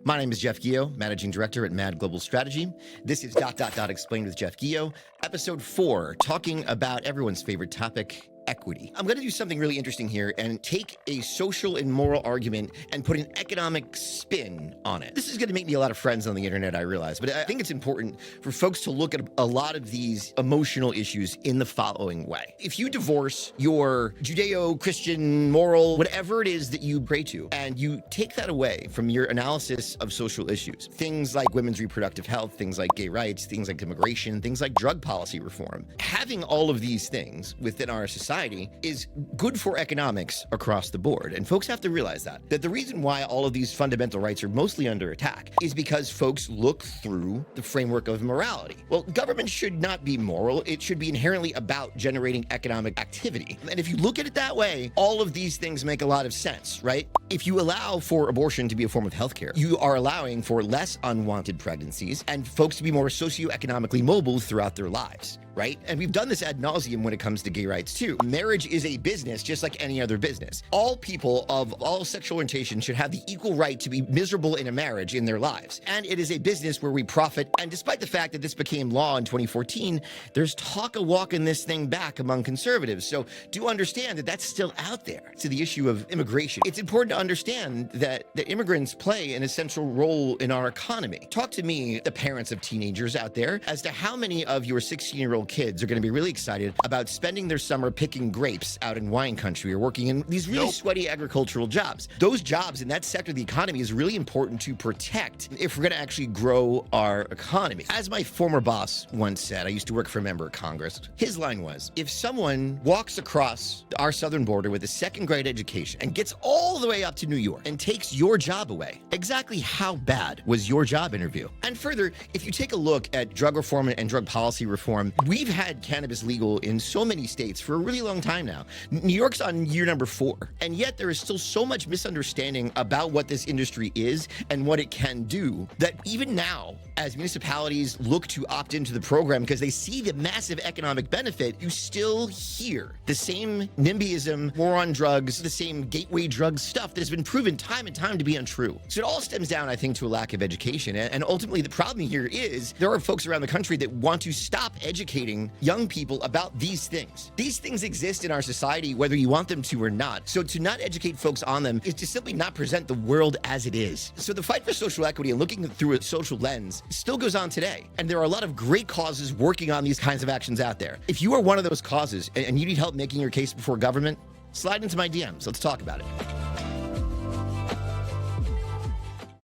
My name is Jeff Guillot, Managing Director at Mad Global Strategy. This is Explained with Jeff Guillot, Episode 4, talking about everyone's favorite topic, equity. I'm going to do something really interesting here and take a social and moral argument and put an economic spin on it. This is going to make me a lot of friends on the internet, I realize, but I think it's important for folks to look at a lot of these emotional issues in the following way. If you divorce your Judeo-Christian, moral, whatever it is that you pray to, and you take that away from your analysis of social issues, things like women's reproductive health, things like gay rights, things like immigration, things like drug policy reform, having all of these things within our society is good for economics across the board. And folks have to realize that the reason why all of these fundamental rights are mostly under attack is because folks look through the framework of morality. Well, government should not be moral. It should be inherently about generating economic activity. And if you look at it that way, all of these things make a lot of sense, right? If you allow for abortion to be a form of healthcare, you are allowing for less unwanted pregnancies and folks to be more socioeconomically mobile throughout their lives, right? And we've done this ad nauseum when it comes to gay rights too. Marriage is a business just like any other business. All people of all sexual orientation should have the equal right to be miserable in a marriage in their lives. And it is a business where we profit. And despite the fact that this became law in 2014, there's talk of walking this thing back among conservatives. So do understand that that's still out there. To the issue of immigration, it's important to understand that immigrants play an essential role in our economy. Talk to me, the parents of teenagers out there, as to how many of your 16-year-old kids are going to be really excited about spending their summer picking grapes out in wine country or working in these really sweaty agricultural jobs. Those jobs in that sector of the economy is really important to protect if we're going to actually grow our economy. As my former boss once said, I used to work for a member of Congress, his line was, if someone walks across our southern border with a second grade education and gets all the way up to New York and takes your job away, exactly how bad was your job interview? And further, if you take a look at drug reform and drug policy reform, we've had cannabis legal in so many states for a really long time now. New York's on year number 4, and yet there is still so much misunderstanding about what this industry is and what it can do that even now, as municipalities look to opt into the program because they see the massive economic benefit, you still hear the same NIMBYism, war on drugs, the same gateway drug stuff that has been proven time and time to be untrue. So it all stems down, I think, to a lack of education. And ultimately, the problem here is there are folks around the country that want to stop educating young people about these things. These things exist in our society, whether you want them to or not. So to not educate folks on them is to simply not present the world as it is. So the fight for social equity and looking through a social lens still goes on today. And there are a lot of great causes working on these kinds of actions out there. If you are one of those causes and you need help making your case before government, slide into my DMs. Let's talk about it.